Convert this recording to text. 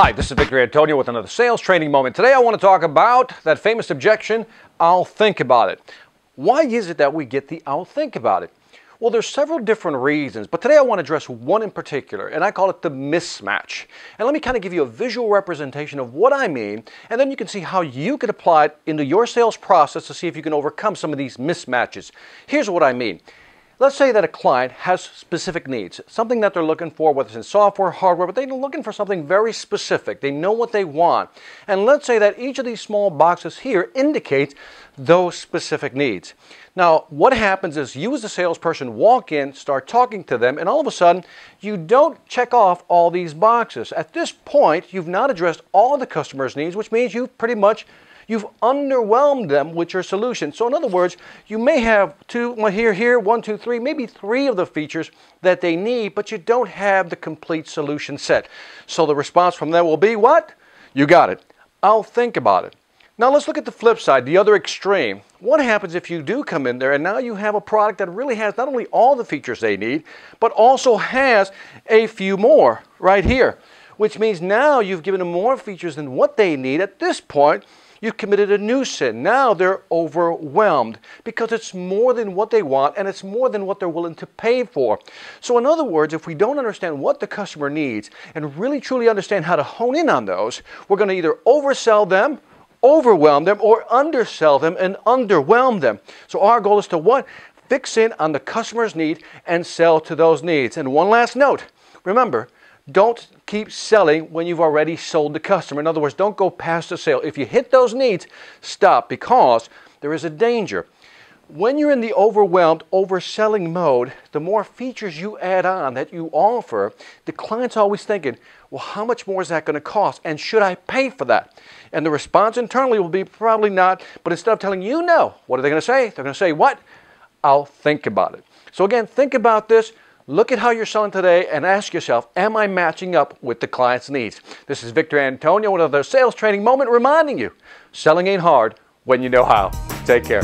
Hi, this is Victor Antonio with another sales training moment. Today I want to talk about that famous objection, I'll think about it. Why is it that we get the I'll think about it? Well, there's several different reasons, but today I want to address one in particular, and I call it the mismatch. And let me kind of give you a visual representation of what I mean, and then you can see how you can apply it into your sales process to see if you can overcome some of these mismatches. Here's what I mean. Let's say that a client has specific needs, something that they're looking for, whether it's in software, hardware, but they're looking for something very specific. They know what they want. And let's say that each of these small boxes here indicates those specific needs. Now, what happens is you as a salesperson walk in, start talking to them, and all of a sudden, you don't check off all these boxes. At this point, you've not addressed all the customer's needs, which means you've underwhelmed them with your solution. So in other words, you may have one, two, three, maybe three of the features that they need, but you don't have the complete solution set. So the response from them will be what? You got it. I'll think about it. Now let's look at the flip side, the other extreme. What happens if you do come in there and now you have a product that really has not only all the features they need, but also has a few more right here, which means now you've given them more features than what they need. At this point, you've committed a new sin. Now they're overwhelmed because it's more than what they want and it's more than what they're willing to pay for. So in other words, if we don't understand what the customer needs and really truly understand how to hone in on those, we're going to either oversell them, overwhelm them, or undersell them and underwhelm them. So our goal is to what? Fix in on the customer's need and sell to those needs. And one last note, remember, don't keep selling when you've already sold the customer. In other words, don't go past the sale. If you hit those needs, stop, because there is a danger. When you're in the overwhelmed, overselling mode, the more features you add on that you offer, the client's always thinking, well, how much more is that going to cost? And should I pay for that? And the response internally will be probably not, but instead of telling you no, what are they going to say? They're going to say, what? I'll think about it. So again, think about this. Look at how you're selling today and ask yourself, am I matching up with the client's needs? This is Victor Antonio with another sales training moment reminding you, selling ain't hard when you know how. Take care.